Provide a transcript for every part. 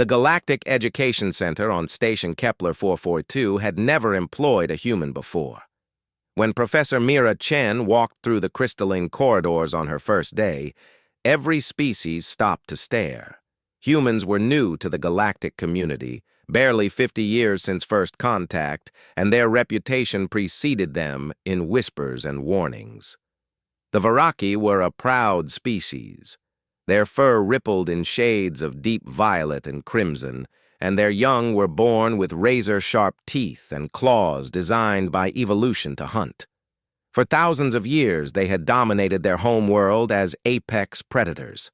The Galactic Education Center on Station Kepler 442 had never employed a human before. When Professor Mira Chen walked through the crystalline corridors on her first day, every species stopped to stare. Humans were new to the galactic community, barely 50 years since first contact, and their reputation preceded them in whispers and warnings. The Varaki were a proud species. Their fur rippled in shades of deep violet and crimson, and their young were born with razor-sharp teeth and claws designed by evolution to hunt. For thousands of years, they had dominated their home world as apex predators.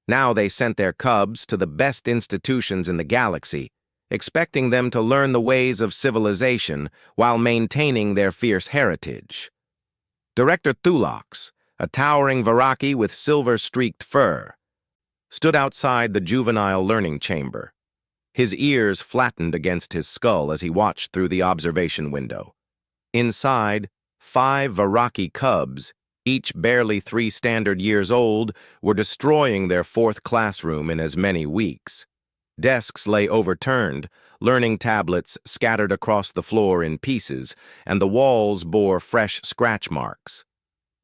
Now they sent their cubs to the best institutions in the galaxy, expecting them to learn the ways of civilization while maintaining their fierce heritage. Director Thulox, a towering Varaki with silver-streaked fur, stood outside the juvenile learning chamber. His ears flattened against his skull as he watched through the observation window. Inside, 5 Varaki cubs, each barely 3 standard years old, were destroying their 4th classroom in as many weeks. Desks lay overturned, learning tablets scattered across the floor in pieces, and the walls bore fresh scratch marks.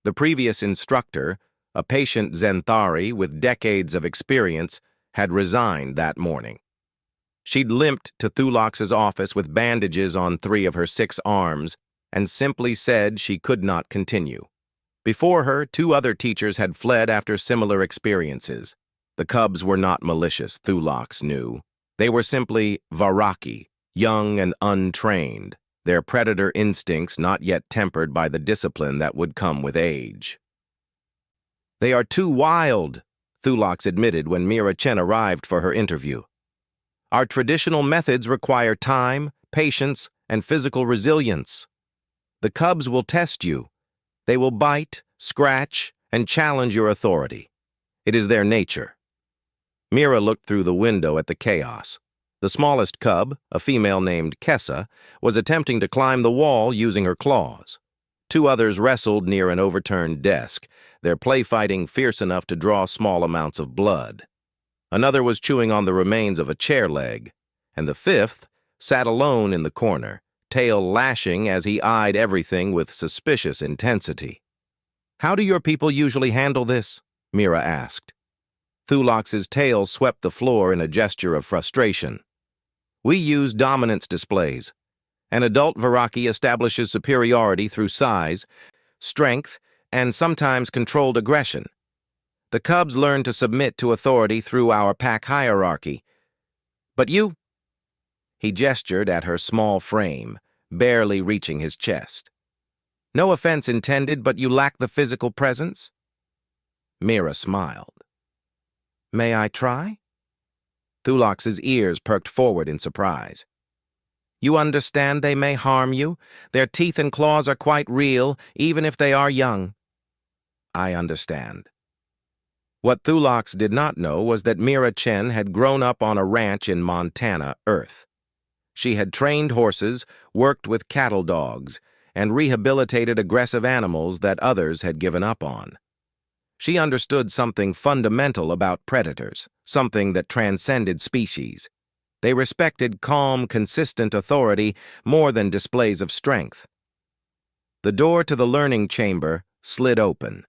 The previous instructor, a patient Zenthari with decades of experience, had resigned that morning. She'd limped to Thulox's office with bandages on 3 of her 6 arms and simply said she could not continue. Before her, 2 other teachers had fled after similar experiences. The cubs were not malicious, Thulox knew. They were simply Varaki, young and untrained, their predator instincts not yet tempered by the discipline that would come with age. "They are too wild," Thulox admitted when Mira Chen arrived for her interview. "Our traditional methods require time, patience, and physical resilience. The cubs will test you. They will bite, scratch, and challenge your authority. It is their nature." Mira looked through the window at the chaos. The smallest cub, a female named Kessa, was attempting to climb the wall using her claws. 2 others wrestled near an overturned desk, their play fighting fierce enough to draw small amounts of blood. Another was chewing on the remains of a chair leg, and the 5th sat alone in the corner, tail lashing as he eyed everything with suspicious intensity. "How do your people usually handle this?" Mira asked. Thulox's tail swept the floor in a gesture of frustration. "We use dominance displays. An adult Varaki establishes superiority through size, strength, and sometimes controlled aggression. The cubs learn to submit to authority through our pack hierarchy. But you—" He gestured at her small frame, barely reaching his chest. "No offense intended, but you lack the physical presence?" Mira smiled. "May I try?" Thulox's ears perked forward in surprise. "You understand they may harm you? Their teeth and claws are quite real, even if they are young." "I understand." What Thulox did not know was that Mira Chen had grown up on a ranch in Montana, Earth. She had trained horses, worked with cattle dogs, and rehabilitated aggressive animals that others had given up on. She understood something fundamental about predators, something that transcended species. They respected calm, consistent authority more than displays of strength. The door to the learning chamber slid open.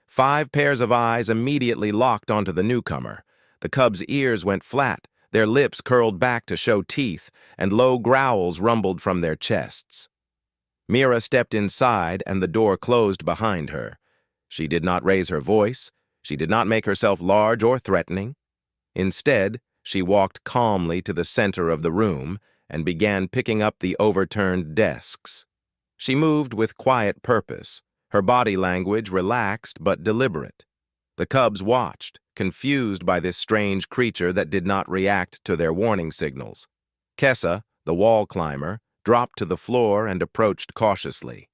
5 pairs of eyes immediately locked onto the newcomer. The cubs' ears went flat, their lips curled back to show teeth, and low growls rumbled from their chests. Mira stepped inside, and the door closed behind her. She did not raise her voice. She did not make herself large or threatening. Instead, she walked calmly to the center of the room and began picking up the overturned desks. She moved with quiet purpose, her body language relaxed but deliberate. The cubs watched, confused by this strange creature that did not react to their warning signals. Kessa, the wall climber, dropped to the floor and approached cautiously.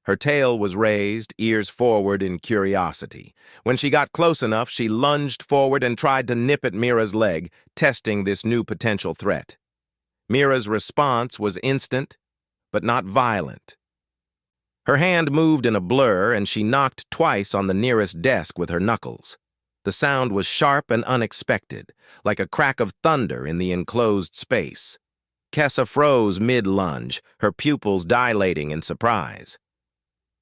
Her tail was raised, ears forward in curiosity. When she got close enough, she lunged forward and tried to nip at Mira's leg, testing this new potential threat. Mira's response was instant, but not violent. Her hand moved in a blur, and she knocked twice on the nearest desk with her knuckles. The sound was sharp and unexpected, like a crack of thunder in the enclosed space. Kessa froze mid-lunge, her pupils dilating in surprise.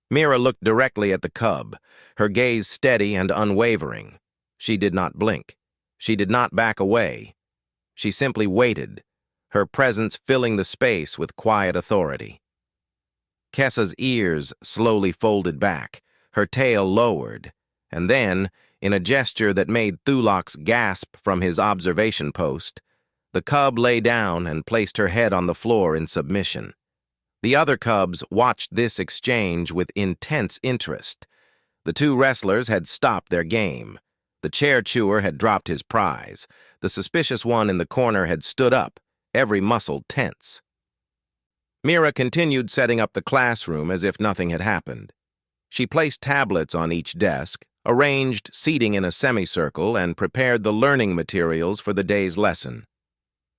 Mira looked directly at the cub, her gaze steady and unwavering. She did not blink. She did not back away. She simply waited, her presence filling the space with quiet authority. Kessa's ears slowly folded back, her tail lowered, and then, in a gesture that made Thulox gasp from his observation post, the cub lay down and placed her head on the floor in submission. The other cubs watched this exchange with intense interest. The two wrestlers had stopped their game. The chair chewer had dropped his prize. The suspicious one in the corner had stood up, every muscle tense. Mira continued setting up the classroom as if nothing had happened. She placed tablets on each desk, arranged seating in a semicircle, and prepared the learning materials for the day's lesson.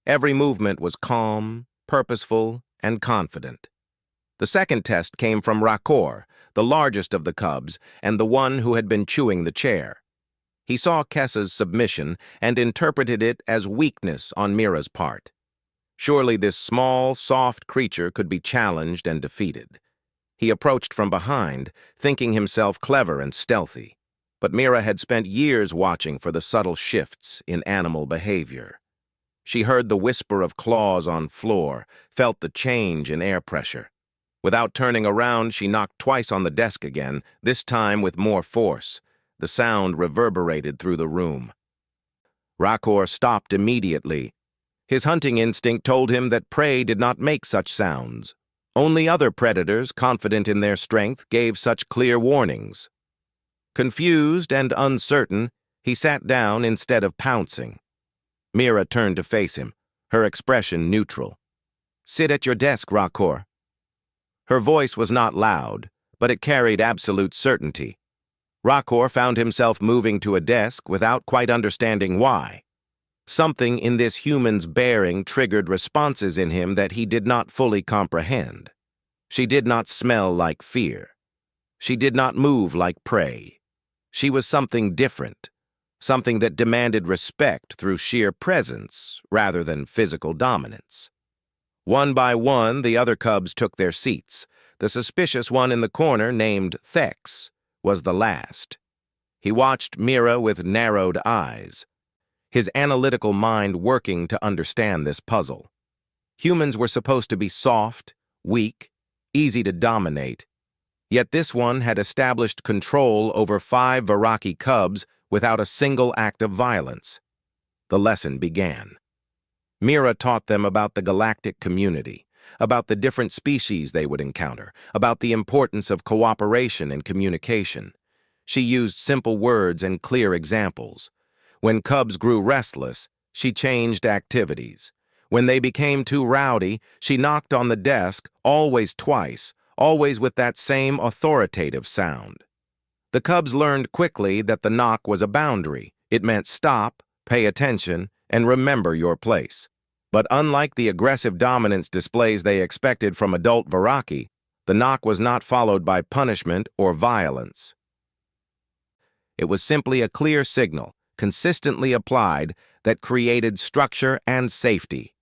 Every movement was calm, purposeful, and confident. The second test came from Rakor, the largest of the cubs, and the one who had been chewing the chair. He saw Kessa's submission and interpreted it as weakness on Mira's part. Surely this small, soft creature could be challenged and defeated. He approached from behind, thinking himself clever and stealthy. But Mira had spent years watching for the subtle shifts in animal behavior. She heard the whisper of claws on floor, felt the change in air pressure. Without turning around, she knocked twice on the desk again, this time with more force. The sound reverberated through the room. Rakor stopped immediately. His hunting instinct told him that prey did not make such sounds. Only other predators, confident in their strength, gave such clear warnings. Confused and uncertain, he sat down instead of pouncing. Mira turned to face him, her expression neutral. "Sit at your desk, Rakor." Her voice was not loud, but it carried absolute certainty. Rakor found himself moving to a desk without quite understanding why. Something in this human's bearing triggered responses in him that he did not fully comprehend. She did not smell like fear. She did not move like prey. She was something different, something that demanded respect through sheer presence rather than physical dominance. One by one, the other cubs took their seats. The suspicious one in the corner, named Thex, was the last. He watched Mira with narrowed eyes, his analytical mind working to understand this puzzle. Humans were supposed to be soft, weak, easy to dominate, yet this one had established control over 5 Varaki cubs without a single act of violence. The lesson began. Mira taught them about the galactic community, about the different species they would encounter, about the importance of cooperation and communication. She used simple words and clear examples. When cubs grew restless, she changed activities. When they became too rowdy, she knocked on the desk, always twice, always with that same authoritative sound. The cubs learned quickly that the knock was a boundary. It meant stop, pay attention, and remember your place. But unlike the aggressive dominance displays they expected from adult Varaki, the knock was not followed by punishment or violence. It was simply a clear signal, consistently applied, that created structure and safety.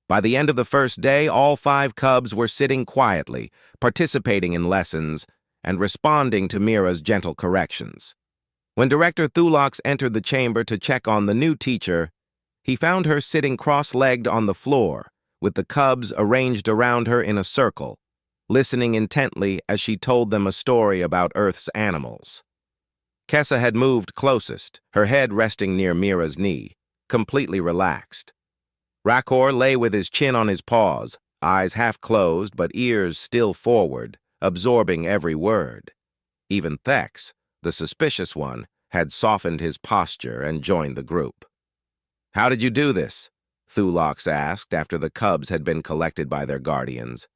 By the end of the first day, all 5 cubs were sitting quietly, participating in lessons, and responding to Mira's gentle corrections. When Director Thulox entered the chamber to check on the new teacher, he found her sitting cross-legged on the floor, with the cubs arranged around her in a circle, listening intently as she told them a story about Earth's animals. Kessa had moved closest, her head resting near Mira's knee, completely relaxed. Rakor lay with his chin on his paws, eyes half closed but ears still forward, absorbing every word. Even Thex, the suspicious one, had softened his posture and joined the group. "How did you do this?" Thulox asked after the cubs had been collected by their guardians.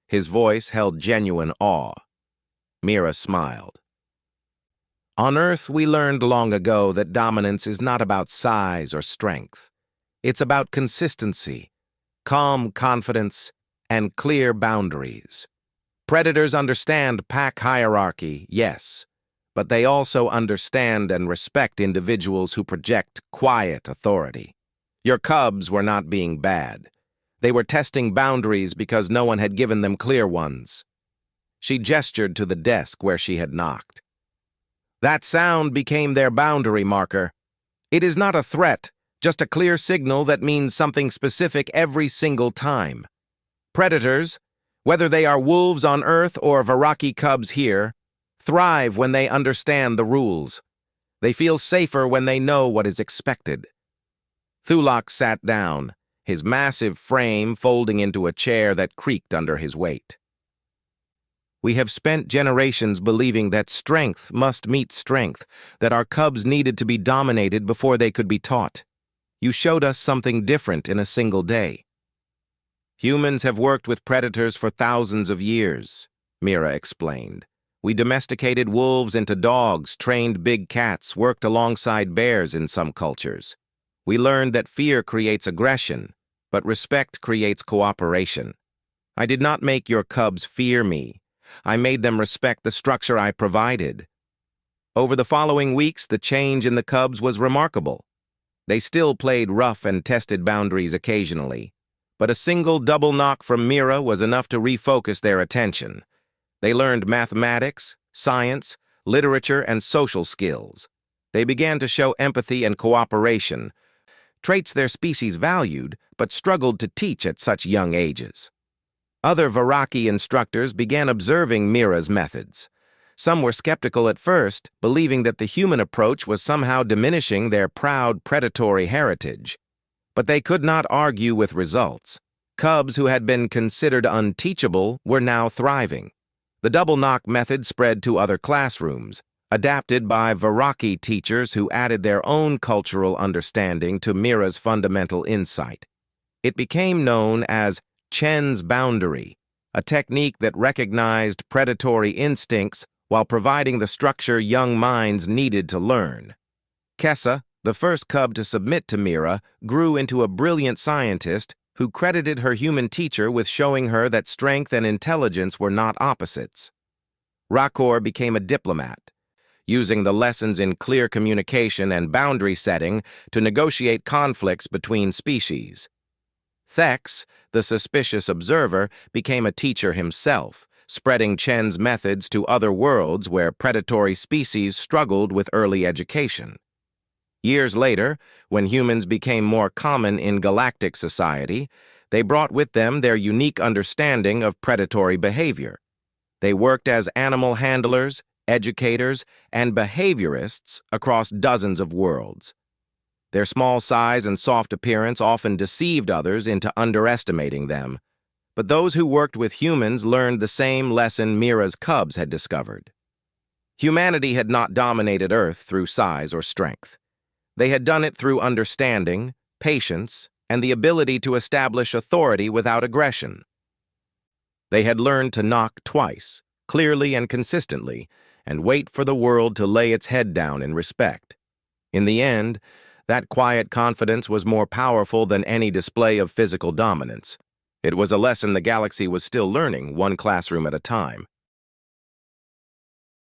His voice held genuine awe. Mira smiled. "On Earth, we learned long ago that dominance is not about size or strength. It's about consistency, calm confidence, and clear boundaries. Predators understand pack hierarchy, yes, but they also understand and respect individuals who project quiet authority. Your cubs were not being bad. They were testing boundaries because no one had given them clear ones. She gestured to the desk where she had knocked. That sound became their boundary marker. It is not a threat, just a clear signal that means something specific every single time. Predators, whether they are wolves on Earth or Varaki cubs here, thrive when they understand the rules. They feel safer when they know what is expected. Thulak sat down, his massive frame folding into a chair that creaked under his weight. We have spent generations believing that strength must meet strength, that our cubs needed to be dominated before they could be taught. You showed us something different in a single day. Humans have worked with predators for thousands of years, Mira explained. We domesticated wolves into dogs, trained big cats, worked alongside bears in some cultures. We learned that fear creates aggression, but respect creates cooperation. I did not make your cubs fear me. I made them respect the structure I provided. Over the following weeks, the change in the cubs was remarkable. They still played rough and tested boundaries occasionally, but a single double knock from Mira was enough to refocus their attention. They learned mathematics, science, literature, and social skills. They began to show empathy and cooperation, traits their species valued but struggled to teach at such young ages. Other Varaki instructors began observing Mira's methods. Some were skeptical at first, believing that the human approach was somehow diminishing their proud predatory heritage. But they could not argue with results. Cubs who had been considered unteachable were now thriving. The double knock method spread to other classrooms, adapted by Varaki teachers who added their own cultural understanding to Mira's fundamental insight. It became known as Chen's boundary, a technique that recognized predatory instincts while providing the structure young minds needed to learn. Kessa, the first cub to submit to Mira, grew into a brilliant scientist who credited her human teacher with showing her that strength and intelligence were not opposites. Rakor became a diplomat, using the lessons in clear communication and boundary setting to negotiate conflicts between species. Thex, the suspicious observer, became a teacher himself, spreading Chen's methods to other worlds where predatory species struggled with early education. Years later, when humans became more common in galactic society, they brought with them their unique understanding of predatory behavior. They worked as animal handlers, educators, and behaviorists across dozens of worlds. Their small size and soft appearance often deceived others into underestimating them, but those who worked with humans learned the same lesson Mira's cubs had discovered. Humanity had not dominated Earth through size or strength. They had done it through understanding, patience, and the ability to establish authority without aggression. They had learned to knock twice, clearly and consistently, and wait for the world to lay its head down in respect. In the end, that quiet confidence was more powerful than any display of physical dominance. It was a lesson the galaxy was still learning, one classroom at a time.